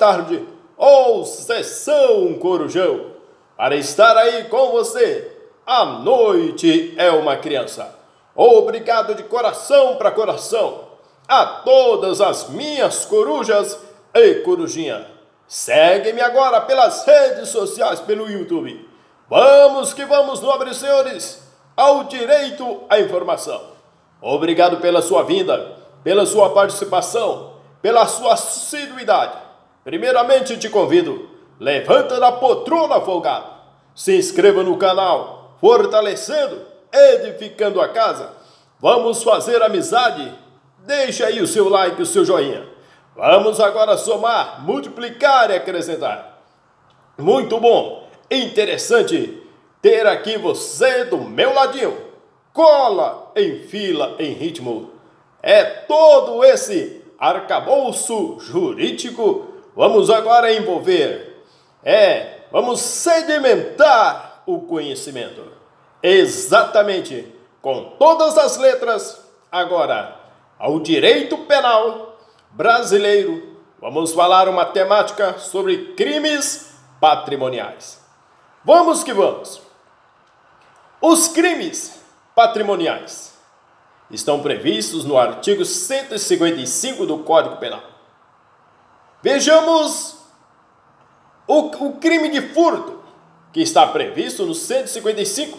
tarde ou Sessão Corujão, para estar aí com você. A noite é uma criança. Obrigado de coração para coração a todas as minhas corujas e corujinha. Segue-me agora pelas redes sociais, pelo YouTube. Vamos que vamos, nobres senhores, ao direito à informação. Obrigado pela sua vinda, pela sua participação, pela sua assiduidade. Primeiramente te convido, levanta da poltrona folgado, se inscreva no canal, fortalecendo, edificando a casa. Vamos fazer amizade, deixa aí o seu like, o seu joinha. Vamos agora somar, multiplicar e acrescentar. Muito bom, interessante ter aqui você do meu ladinho. Cola em fila, em ritmo. É todo esse arcabouço jurídico. Vamos agora envolver. Vamos sedimentar o conhecimento. Exatamente, com todas as letras. Agora, ao direito penal brasileiro, vamos falar uma temática sobre crimes patrimoniais. Vamos que vamos. Os crimes patrimoniais estão previstos no artigo 155 do Código Penal. Vejamos o crime de furto, que está previsto no 155,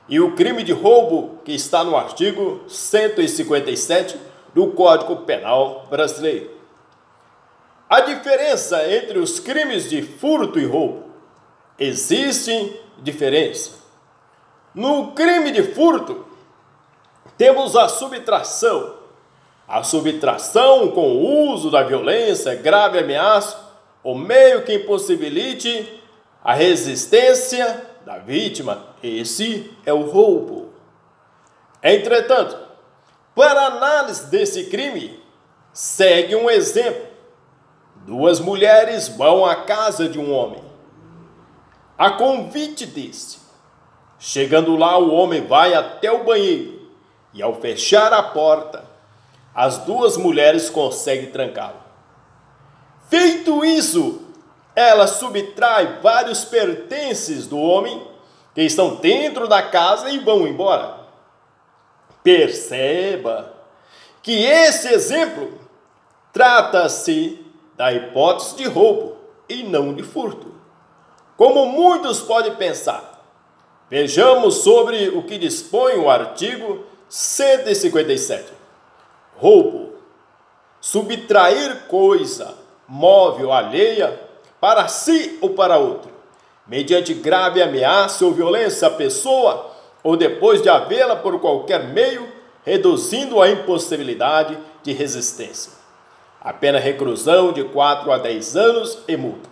e o crime de roubo, que está no artigo 157 do Código Penal brasileiro. A diferença entre os crimes de furto e roubo. Existe diferença. No crime de furto, temos a subtração. A subtração com o uso da violência, grave ameaça, ou meio que impossibilite a resistência da vítima. Esse é o roubo. Entretanto, para análise desse crime, segue um exemplo. Duas mulheres vão à casa de um homem, a convite deste. Chegando lá, o homem vai até o banheiro e, ao fechar a porta, as duas mulheres conseguem trancá-lo. Feito isso, ela subtrai vários pertences do homem que estão dentro da casa e vão embora. Perceba que esse exemplo trata-se da hipótese de roubo e não de furto, como muitos podem pensar. Vejamos sobre o que dispõe o artigo 157. Roubo: subtrair coisa móvel alheia para si ou para outro, mediante grave ameaça ou violência à pessoa, ou depois de havê-la por qualquer meio, reduzindo a impossibilidade de resistência. A pena reclusão de 4 a 10 anos e multa.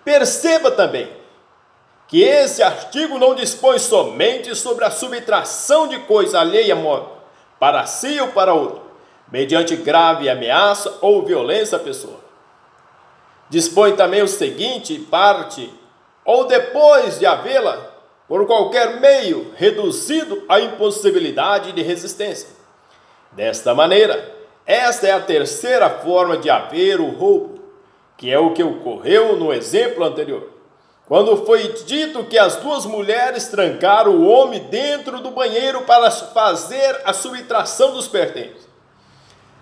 Perceba também que esse artigo não dispõe somente sobre a subtração de coisa alheia móvel, para si ou para outro, mediante grave ameaça ou violência à pessoa. Dispõe também o seguinte parte, ou depois de havê-la, por qualquer meio, reduzido a impossibilidade de resistência. Desta maneira, esta é a terceira forma de haver o roubo, que é o que ocorreu no exemplo anterior, quando foi dito que as duas mulheres trancaram o homem dentro do banheiro para fazer a subtração dos pertences,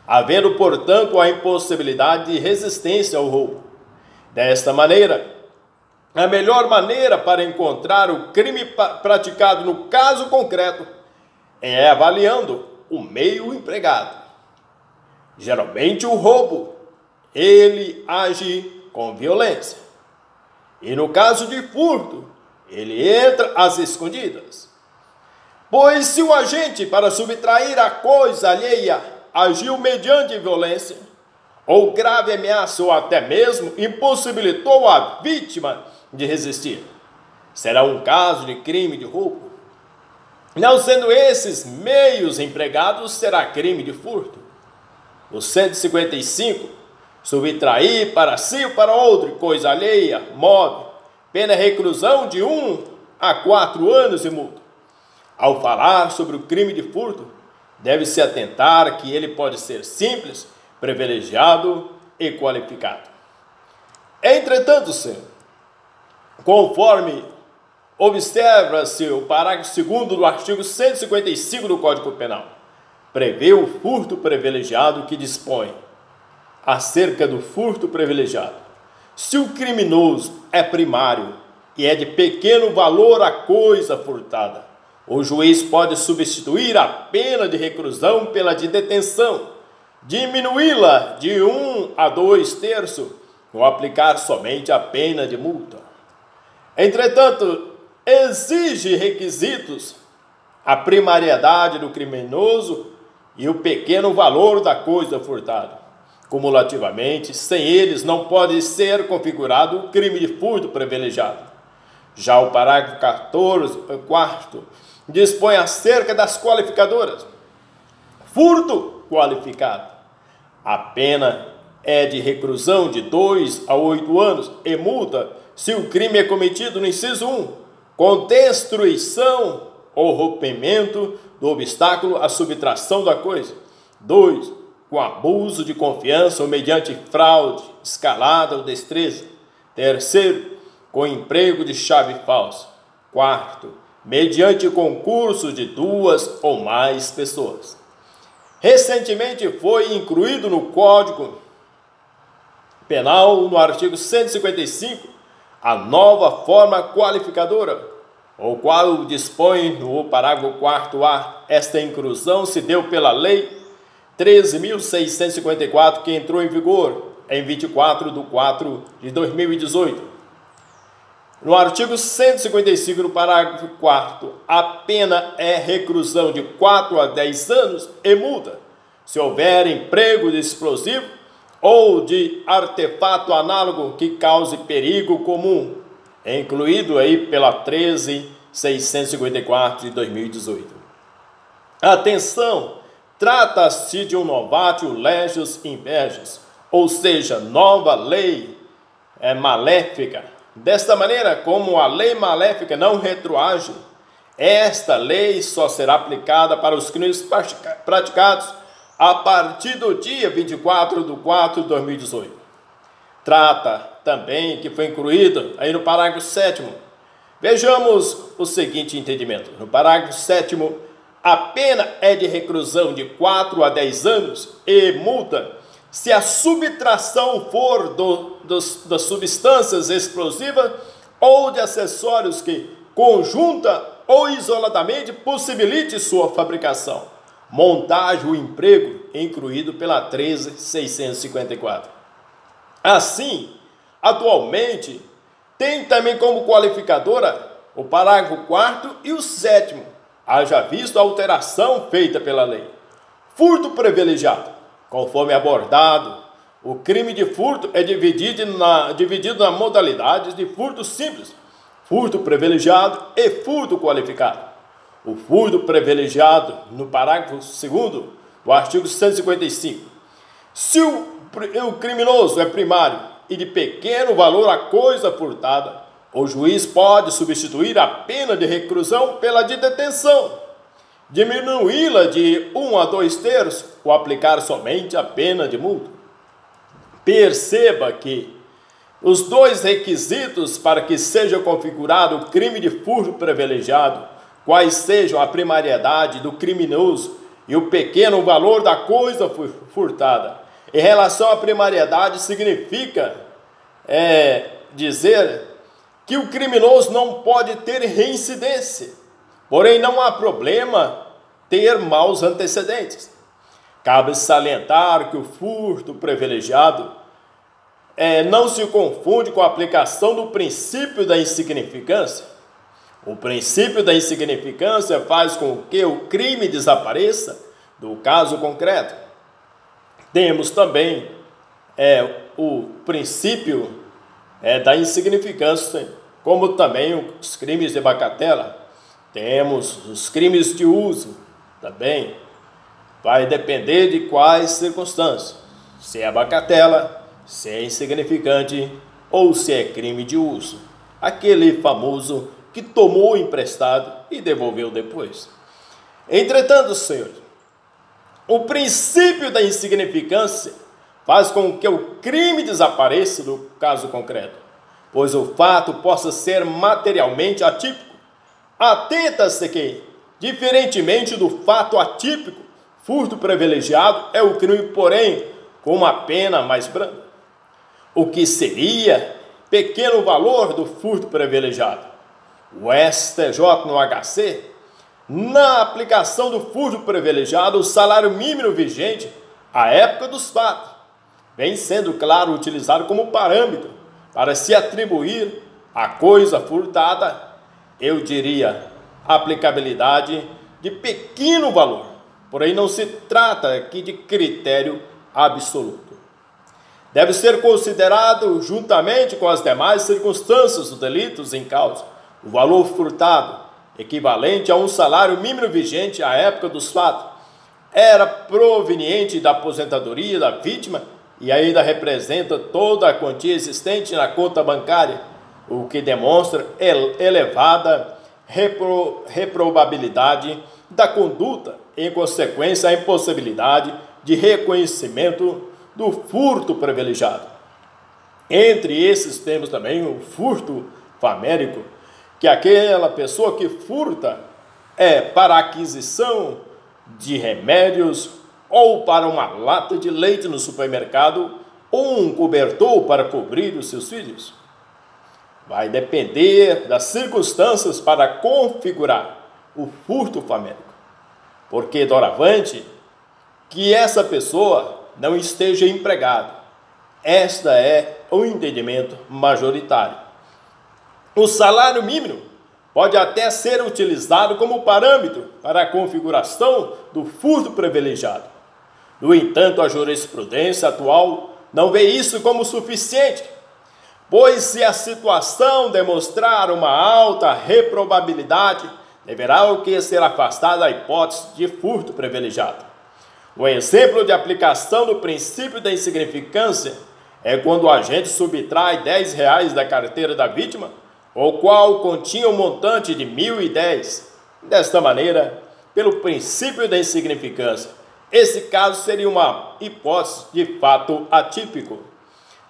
havendo, portanto, a impossibilidade de resistência ao roubo. Desta maneira, a melhor maneira para encontrar o crime praticado no caso concreto é avaliando o meio empregado. Geralmente o roubo, ele age com violência. E no caso de furto, ele entra às escondidas. Pois se o agente, para subtrair a coisa alheia, agiu mediante violência, ou grave ameaça, ou até mesmo impossibilitou a vítima de resistir, será um caso de crime de roubo. Não sendo esses meios empregados, será crime de furto. O 155, subtrair para si ou para outro coisa alheia, móvel, pena reclusão de 1 a 4 anos e multa. Ao falar sobre o crime de furto, deve-se atentar que ele pode ser simples, privilegiado, e qualificado. Entretanto, Senhor, conforme observa-se o parágrafo 2º do artigo 155 do Código Penal, prevê o furto privilegiado que dispõe acerca do furto privilegiado. Se o criminoso é primário e é de pequeno valor a coisa furtada, o juiz pode substituir a pena de reclusão pela de detenção, diminuí-la de 1 a 2 terços ou aplicar somente a pena de multa. Entretanto, exige requisitos a primariedade do criminoso e o pequeno valor da coisa furtada. Cumulativamente, sem eles não pode ser configurado o crime de furto privilegiado. Já o parágrafo 4º dispõe acerca das qualificadoras. Furto qualificado. A pena é de reclusão de 2 a 8 anos e multa se o crime é cometido no inciso 1, com destruição ou rompimento do obstáculo à subtração da coisa. 2. Com abuso de confiança ou mediante fraude, escalada ou destreza. 3. Com emprego de chave falsa. 4. Mediante concurso de 2 ou mais pessoas. Recentemente foi incluído no Código Penal, no artigo 155, a nova forma qualificadora, o qual dispõe no parágrafo 4º. Esta inclusão se deu pela Lei 13.654, que entrou em vigor em 24/4/2018. No artigo 155, no parágrafo 4º, a pena é reclusão de 4 a 10 anos e multa, se houver emprego de explosivo ou de artefato análogo que cause perigo comum, incluído aí pela 13.654 de 2018. Atenção! Trata-se de um novatio legis imperjus, ou seja, nova lei maléfica. Desta maneira, como a lei maléfica não retroage, esta lei só será aplicada para os crimes praticados a partir do dia 24/4/2018. Trata também que foi incluído aí no parágrafo 7º. Vejamos o seguinte entendimento. No parágrafo 7º, a pena é de reclusão de 4 a 10 anos e multa se a subtração for das substâncias explosivas ou de acessórios que, conjunta ou isoladamente, possibilite sua fabricação, montagem ou emprego, incluído pela 13.654. Assim, atualmente, tem também como qualificadora o parágrafo 4º e o 7º, haja visto a alteração feita pela lei. Furto privilegiado. Conforme abordado, o crime de furto é dividido na modalidades de furto simples, furto privilegiado e furto qualificado. O furto privilegiado, no parágrafo 2º do artigo 155. Se o criminoso é primário e de pequeno valor a coisa furtada, o juiz pode substituir a pena de reclusão pela de detenção, diminuí-la de 1 a 2 terços ou aplicar somente a pena de multa. Perceba que os dois requisitos para que seja configurado o crime de furto privilegiado, quais sejam a primariedade do criminoso e o pequeno valor da coisa furtada. Em relação à primariedade, significa dizer que o criminoso não pode ter reincidência, porém não há problema ter maus antecedentes. Cabe salientar que o furto privilegiado não se confunde com a aplicação do princípio da insignificância. O princípio da insignificância faz com que o crime desapareça do caso concreto. Temos também o princípio da insignificância, como também os crimes de bagatela. Temos os crimes de uso também. Vai depender de quais circunstâncias, se é bagatela, se é insignificante ou se é crime de uso, aquele famoso que tomou emprestado e devolveu depois. Entretanto, senhores, o princípio da insignificância faz com que o crime desapareça do caso concreto, pois o fato possa ser materialmente atípico. Atenta-se que, diferentemente do fato atípico, furto privilegiado é o crime, porém, com uma pena mais branda. O que seria pequeno valor do furto privilegiado? O STJ no HC, na aplicação do furto privilegiado, o salário mínimo vigente à época dos fatos vem sendo, claro, utilizado como parâmetro para se atribuir à coisa furtada, eu diria, aplicabilidade de pequeno valor. Porém, não se trata aqui de critério absoluto. Deve ser considerado, juntamente com as demais circunstâncias dos delitos em causa, o valor furtado, equivalente a um salário mínimo vigente à época dos fatos, era proveniente da aposentadoria da vítima e ainda representa toda a quantia existente na conta bancária, o que demonstra elevada reprobabilidade da conduta, em consequência a impossibilidade de reconhecimento do furto privilegiado. Entre esses temos também o furto famérico, que aquela pessoa que furta é para aquisição de remédios ou para uma lata de leite no supermercado ou um cobertor para cobrir os seus filhos. Vai depender das circunstâncias para configurar o furto famérico, porque doravante que essa pessoa não esteja empregada. Esta é o entendimento majoritário. O salário mínimo pode até ser utilizado como parâmetro para a configuração do furto privilegiado. No entanto, a jurisprudência atual não vê isso como suficiente, pois se a situação demonstrar uma alta reprobabilidade, deverá o que ser afastada a hipótese de furto privilegiado. O exemplo de aplicação do princípio da insignificância é quando o agente subtrai R$10 da carteira da vítima, o qual continha um montante de 1.010. Desta maneira, pelo princípio da insignificância, esse caso seria uma hipótese de fato atípico.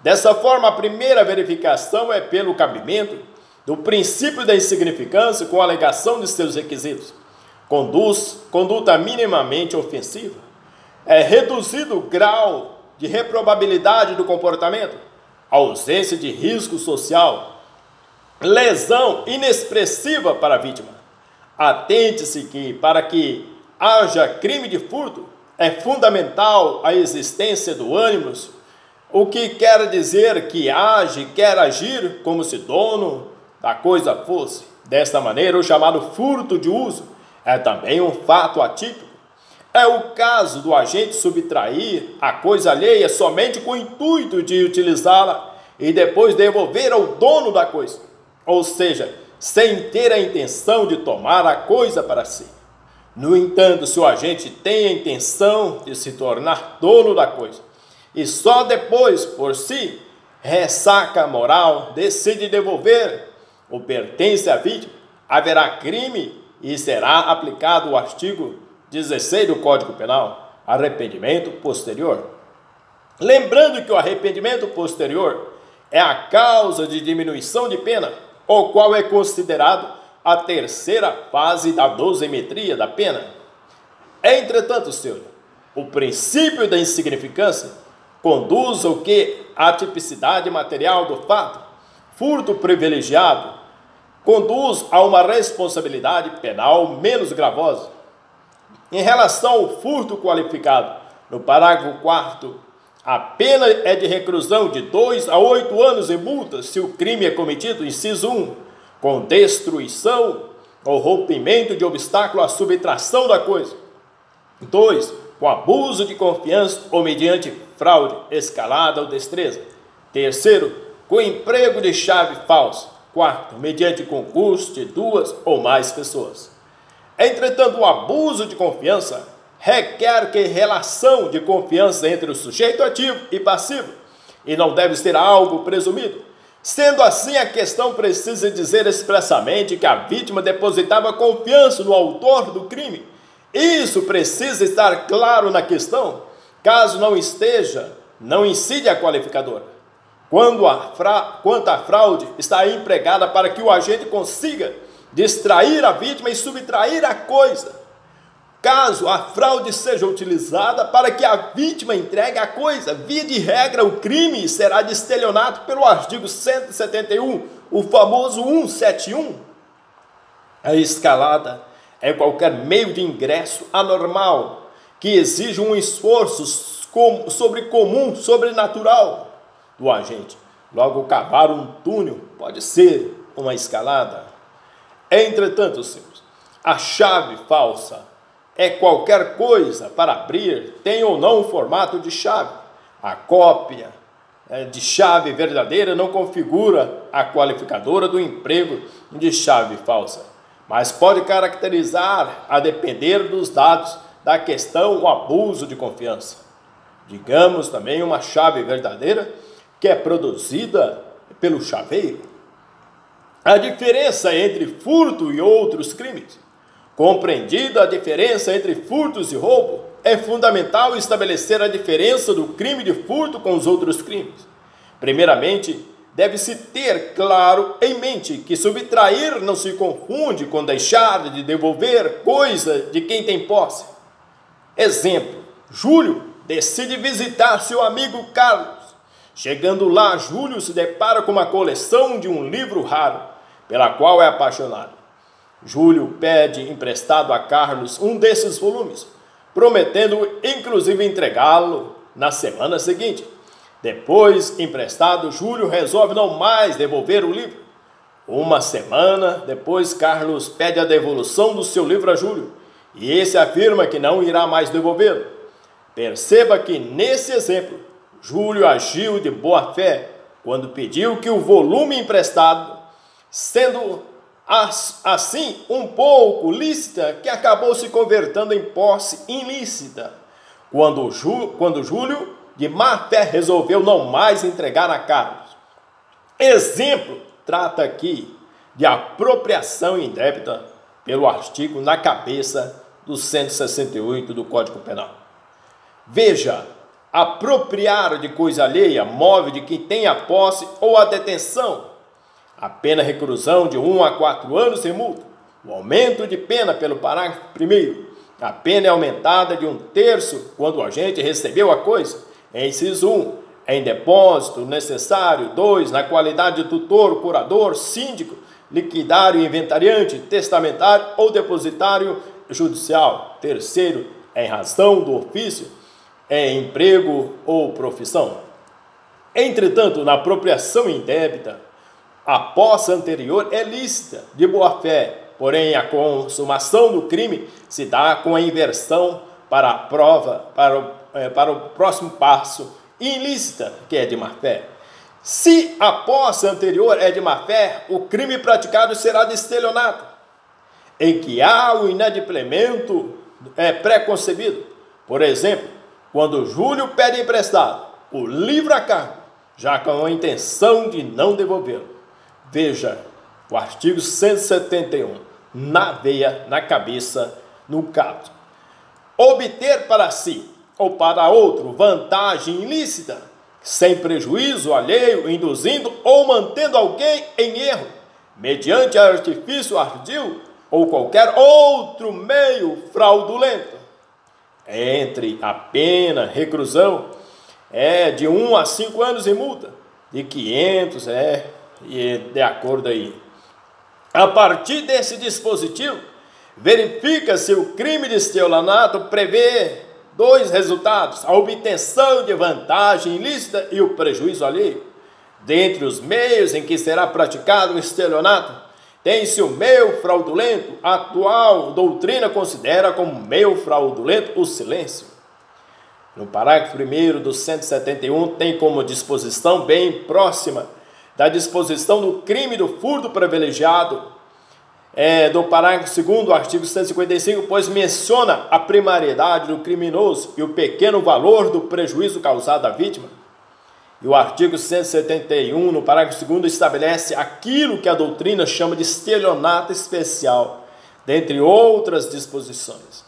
Dessa forma, a primeira verificação é pelo cabimento do princípio da insignificância com a alegação de seus requisitos. Conduta minimamente ofensiva. É reduzido o grau de reprobabilidade do comportamento, ausência de risco social, lesão inexpressiva para a vítima. Atente-se que, para que haja crime de furto, é fundamental a existência do ânimos, o que quer dizer que age, quer agir como se dono da coisa fosse. Desta maneira, o chamado furto de uso é também um fato atípico. É o caso do agente subtrair a coisa alheia somente com o intuito de utilizá-la e depois devolver ao dono da coisa, ou seja, sem ter a intenção de tomar a coisa para si. No entanto, se o agente tem a intenção de se tornar dono da coisa e só depois, por si, ressaca moral, decide devolver ou pertence à vítima, haverá crime e será aplicado o artigo 16 do Código Penal, arrependimento posterior. Lembrando que o arrependimento posterior é a causa de diminuição de pena, o qual é considerado a terceira fase da dosimetria da pena. Entretanto, senhor, o princípio da insignificância conduz ao que a tipicidade material do fato, furto privilegiado, conduz a uma responsabilidade penal menos gravosa. Em relação ao furto qualificado, no parágrafo 4º, a pena é de reclusão de 2 a 8 anos e multa se o crime é cometido, inciso 1, com destruição ou rompimento de obstáculo à subtração da coisa. 2, com abuso de confiança ou mediante fraude, escalada ou destreza. 3º, com emprego de chave falsa. 4º, mediante concurso de 2 ou mais pessoas. Entretanto, o abuso de confiança requer que relação de confiança entre o sujeito ativo e passivo, e não deve ser algo presumido. Sendo assim, a questão precisa dizer expressamente que a vítima depositava confiança no autor do crime. Isso precisa estar claro na questão. Caso não esteja, não incide a qualificadora, quanto a fraude está empregada para que o agente consiga distrair a vítima e subtrair a coisa, caso a fraude seja utilizada para que a vítima entregue a coisa. Via de regra, o crime será de estelionato pelo artigo 171, o famoso 171. A escalada é qualquer meio de ingresso anormal que exige um esforço sobrenatural do agente. Logo, cavar um túnel pode ser uma escalada. Entretanto, senhores, a chave falsa é qualquer coisa para abrir, tem ou não o formato de chave. A cópia de chave verdadeira não configura a qualificadora do emprego de chave falsa, mas pode caracterizar, a depender dos dados da questão, o abuso de confiança. Digamos também uma chave verdadeira que é produzida pelo chaveiro. A diferença entre furto e outros crimes. Compreendida a diferença entre furtos e roubo, é fundamental estabelecer a diferença do crime de furto com os outros crimes. Primeiramente, deve-se ter claro em mente que subtrair não se confunde com deixar de devolver coisa de quem tem posse. Exemplo: Júlio decide visitar seu amigo Carlos. Chegando lá, Júlio se depara com uma coleção de um livro raro, pela qual é apaixonado. Júlio pede emprestado a Carlos um desses volumes, prometendo inclusive entregá-lo na semana seguinte. Depois, emprestado, Júlio resolve não mais devolver o livro. Uma semana depois, Carlos pede a devolução do seu livro a Júlio, e esse afirma que não irá mais devolvê-lo. Perceba que, nesse exemplo, Júlio agiu de boa fé quando pediu que o volume emprestado, sendo assim um pouco lícita, que acabou se convertendo em posse ilícita, quando Júlio, de má fé, resolveu não mais entregar a Carlos. Exemplo, trata aqui de apropriação indébita pelo artigo na cabeça do 168 do Código Penal. Veja, apropriar de coisa alheia move de quem tem a posse ou a detenção. A pena reclusão de 1 a 4 anos sem multa. O aumento de pena pelo parágrafo 1º. A pena é aumentada de 1/3 quando o agente recebeu a coisa. Inciso 1, em depósito necessário. 2, na qualidade de tutor, curador, síndico, liquidário, inventariante, testamentário ou depositário judicial. 3º, em razão do ofício, emprego ou profissão. Entretanto, na apropriação indébita, a posse anterior é lícita, de boa fé, porém a consumação do crime se dá com a inversão para a prova, para o próximo passo, ilícita, que é de má fé. Se a posse anterior é de má fé, o crime praticado será de estelionato, em que há o inadimplemento pré-concebido. Por exemplo, quando Júlio pede emprestado o livro a Carlos, já com a intenção de não devolvê-lo. Veja o artigo 171, na veia, na cabeça, no caso. Obter para si ou para outro vantagem ilícita, sem prejuízo alheio, induzindo ou mantendo alguém em erro, mediante artifício ardil ou qualquer outro meio fraudulento. Entre a pena, reclusão, de 1 a 5 anos e multa, de 500, e de acordo aí. A partir desse dispositivo, verifica se o crime de estelionato prevê 2 resultados: a obtenção de vantagem ilícita e o prejuízo alheio. Dentre os meios em que será praticado o estelionato, tem-se o meio fraudulento. A atual doutrina considera como meio fraudulento o silêncio. No parágrafo 1º do 171, tem como disposição bem próxima da disposição do crime do furto privilegiado, do parágrafo 2º do artigo 155, pois menciona a primariedade do criminoso e o pequeno valor do prejuízo causado à vítima. E o artigo 171, no parágrafo 2º, estabelece aquilo que a doutrina chama de estelionato especial, dentre outras disposições.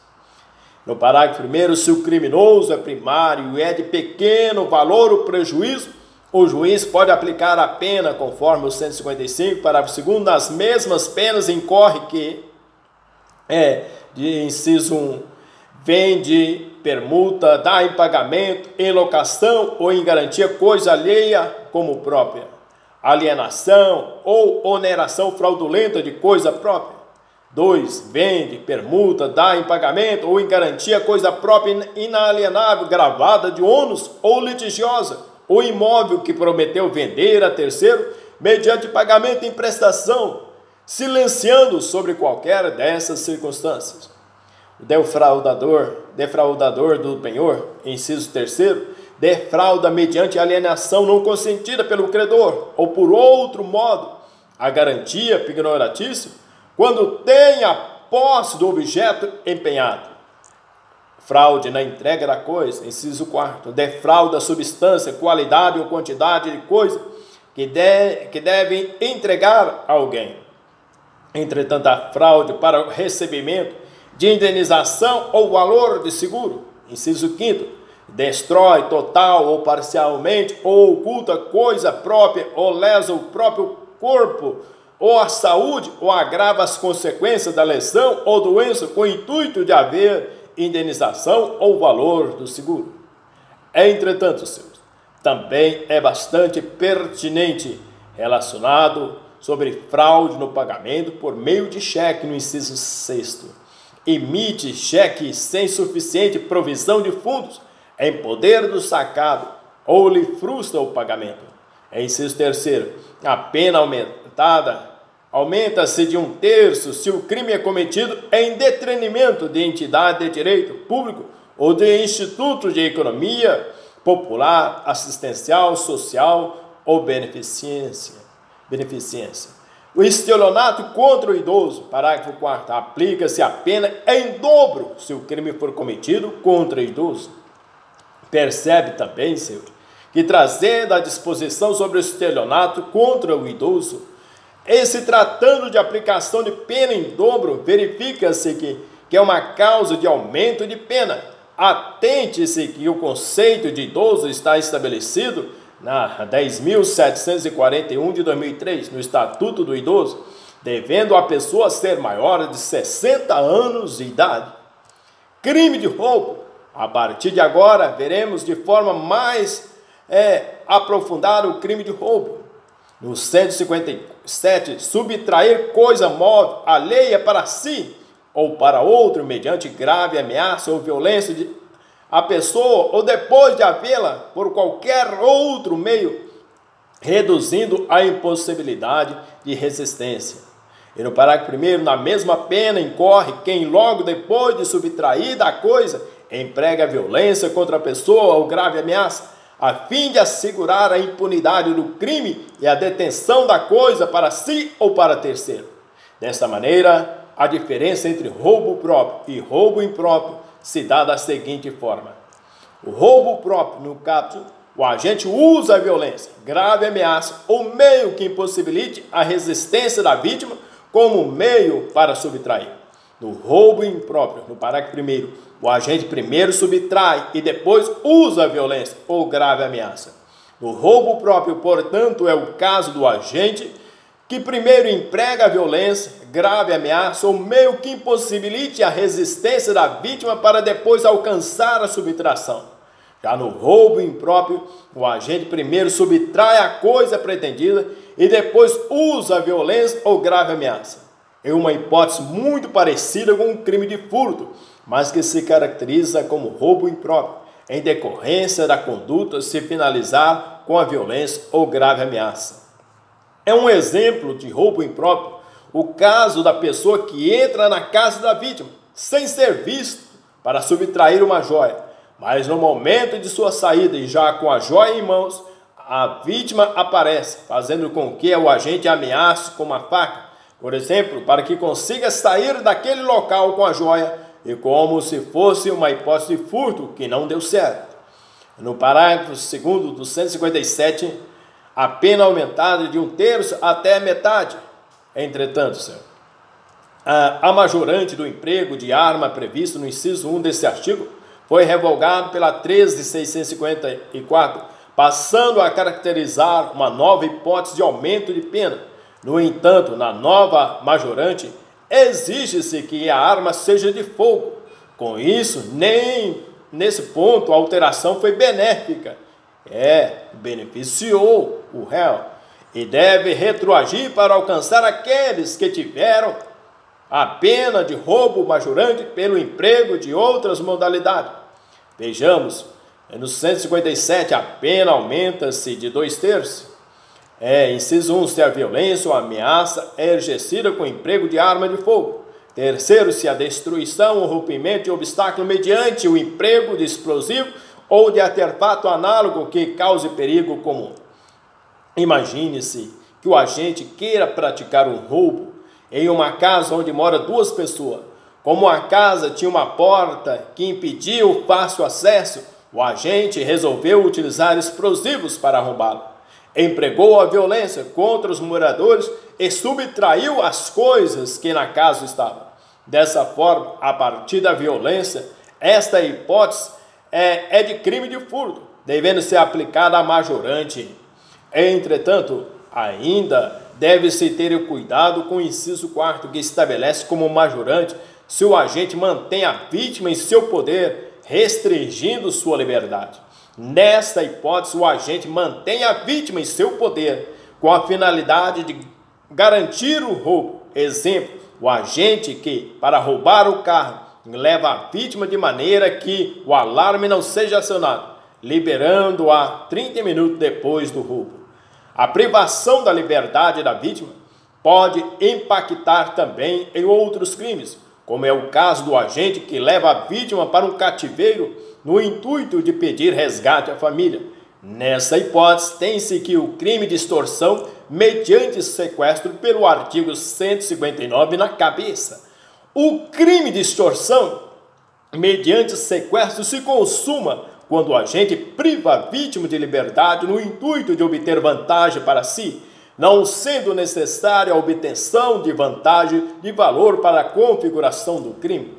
No parágrafo 1º, se o criminoso é primário e é de pequeno valor o prejuízo, o juiz pode aplicar a pena conforme o 155, parágrafo 2º, nas mesmas penas incorre que de inciso 1, vende, permuta, dá em pagamento, em locação ou em garantia coisa alheia como própria, alienação ou oneração fraudulenta de coisa própria. 2. Vende, permuta, dá em pagamento ou em garantia coisa própria inalienável, gravada de ônus ou litigiosa, ou imóvel que prometeu vender a terceiro mediante pagamento em prestação, silenciando sobre qualquer dessas circunstâncias. O defraudador do penhor, inciso 3º, defrauda mediante alienação não consentida pelo credor ou por outro modo a garantia pignoratícia quando tem a posse do objeto empenhado. Fraude na entrega da coisa, inciso 4º, defrauda a substância, qualidade ou quantidade de coisa que devem entregar a alguém. Entretanto, a fraude para o recebimento de indenização ou valor de seguro, inciso 5º, destrói total ou parcialmente ou oculta coisa própria ou lesa o próprio corpo ou a saúde ou agrava as consequências da lesão ou doença com o intuito de haver indenização ou valor do seguro. Entretanto, senhores, também é bastante pertinente relacionado sobre fraude no pagamento por meio de cheque no inciso 6º. Emite cheque sem suficiente provisão de fundos em poder do sacado ou lhe frustra o pagamento. Inciso 3º, a pena aumenta-se de 1/3 se o crime é cometido em detrimento de entidade de direito público ou de instituto de economia popular, assistencial, social ou beneficência. O estelionato contra o idoso, parágrafo 4º, aplica-se a pena em dobro se o crime for cometido contra o idoso. Percebe também, senhor, que trazendo a disposição sobre o estelionato contra o idoso, e se tratando de aplicação de pena em dobro, verifica-se que é uma causa de aumento de pena. Atente-se que o conceito de idoso está estabelecido na 10.741 de 2003, no Estatuto do Idoso, devendo a pessoa ser maior de 60 anos de idade. Crime de roubo. A partir de agora, veremos de forma mais aprofundada o crime de roubo. No 157, subtrair coisa móvel alheia para si ou para outro mediante grave ameaça ou violência a pessoa ou depois de havê-la por qualquer outro meio, reduzindo a impossibilidade de resistência. E no parágrafo 1º, na mesma pena incorre quem logo depois de subtrair da coisa emprega violência contra a pessoa ou grave ameaça, a fim de assegurar a impunidade do crime e a detenção da coisa para si ou para terceiro. Desta maneira, a diferença entre roubo próprio e roubo impróprio se dá da seguinte forma. O roubo próprio, no caso, o agente usa a violência, grave ameaça ou meio que impossibilite a resistência da vítima como meio para subtrair. No roubo impróprio, no parágrafo 1º, o agente primeiro subtrai e depois usa a violência ou grave ameaça. No roubo próprio, portanto, é o caso do agente que primeiro emprega a violência, grave ameaça ou meio que impossibilite a resistência da vítima para depois alcançar a subtração. Já no roubo impróprio, o agente primeiro subtrai a coisa pretendida e depois usa a violência ou grave ameaça. É uma hipótese muito parecida com o crime de furto, mas que se caracteriza como roubo impróprio, em decorrência da conduta se finalizar com a violência ou grave ameaça. É um exemplo de roubo impróprio o caso da pessoa que entra na casa da vítima, sem ser visto, para subtrair uma joia, mas no momento de sua saída e já com a joia em mãos, a vítima aparece, fazendo com que o agente ameace com uma faca, por exemplo, para que consiga sair daquele local com a joia, e como se fosse uma hipótese de furto que não deu certo. No parágrafo 2º do 157, a pena aumentada de 1/3 até a metade. Entretanto, senhor, a majorante do emprego de arma previsto no inciso 1 desse artigo foi revogado pela 13.654, passando a caracterizar uma nova hipótese de aumento de pena. No entanto, na nova majorante, exige-se que a arma seja de fogo. Com isso, nem nesse ponto a alteração foi benéfica. Beneficiou o réu e deve retroagir para alcançar aqueles que tiveram a pena de roubo majorante pelo emprego de outras modalidades. Vejamos, no 157 a pena aumenta-se de 2/3. Inciso 1, se a violência ou ameaça é exercida com emprego de arma de fogo. Terceiro, se a destruição ou rompimento de obstáculo mediante o emprego de explosivo ou de artefato análogo que cause perigo comum. Imagine-se que o agente queira praticar um roubo em uma casa onde mora 2 pessoas. Como a casa tinha uma porta que impedia o fácil acesso, o agente resolveu utilizar explosivos para roubá-la. Empregou a violência contra os moradores e subtraiu as coisas que na casa estavam. Dessa forma, a partir da violência, esta hipótese é de crime de furto, devendo ser aplicada a majorante. Entretanto, ainda deve-se ter o cuidado com o inciso 4, que estabelece como majorante se o agente mantém a vítima em seu poder, restringindo sua liberdade. Nesta hipótese, o agente mantém a vítima em seu poder com a finalidade de garantir o roubo. Exemplo, o agente que, para roubar o carro, leva a vítima de maneira que o alarme não seja acionado, liberando-a 30 minutos depois do roubo. A privação da liberdade da vítima pode impactar também em outros crimes, como é o caso do agente que leva a vítima para um cativeiro no intuito de pedir resgate à família. Nessa hipótese, tem-se que o crime de extorsão mediante sequestro pelo artigo 159 na cabeça. O crime de extorsão mediante sequestro se consuma quando o agente priva a vítima de liberdade no intuito de obter vantagem para si, não sendo necessária a obtenção de vantagem de valor para a configuração do crime.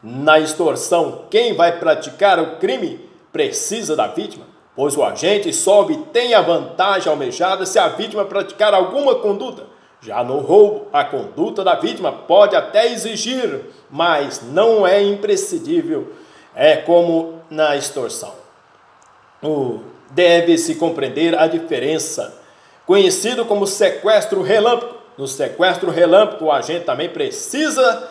Na extorsão, quem vai praticar o crime precisa da vítima, pois o agente só obtém a vantagem almejada se a vítima praticar alguma conduta. Já no roubo, a conduta da vítima pode até exigir, mas não é imprescindível, como na extorsão. Deve-se compreender a diferença, conhecido como sequestro relâmpago. No sequestro relâmpago, o agente também precisa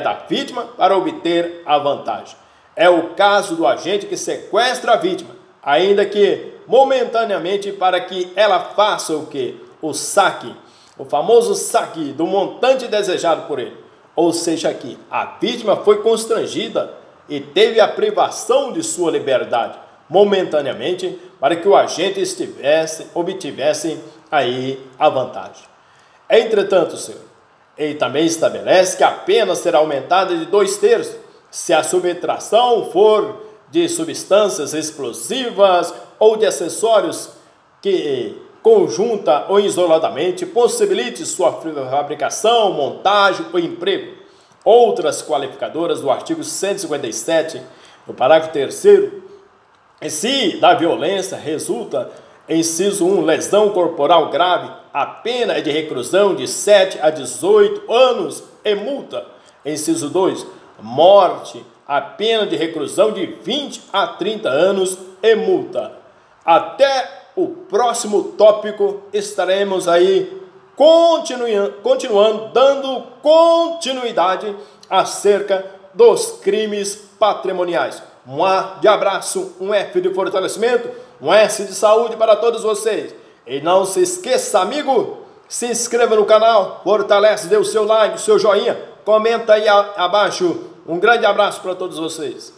da vítima para obter a vantagem. É o caso do agente que sequestra a vítima, ainda que momentaneamente, para que ela faça o quê? O saque, o famoso saque do montante desejado por ele. Ou seja, que a vítima foi constrangida e teve a privação de sua liberdade momentaneamente para que o agente obtivesse aí a vantagem. Entretanto, senhor, ele também estabelece que a pena será aumentada de 2/3 se a subtração for de substâncias explosivas ou de acessórios que conjunta ou isoladamente possibilite sua fabricação, montagem ou emprego. Outras qualificadoras do artigo 157, no parágrafo 3º, se da violência resulta, inciso 1, lesão corporal grave, a pena é de reclusão de 7 a 18 anos e multa. Inciso 2, morte, a pena de reclusão de 20 a 30 anos e multa. Até o próximo tópico estaremos aí continuando, dando continuidade acerca dos crimes patrimoniais. Um A de abraço, um F de fortalecimento, um S de saúde para todos vocês. E não se esqueça, amigo, se inscreva no canal, fortalece, dê o seu like, o seu joinha, comenta aí abaixo. Um grande abraço para todos vocês.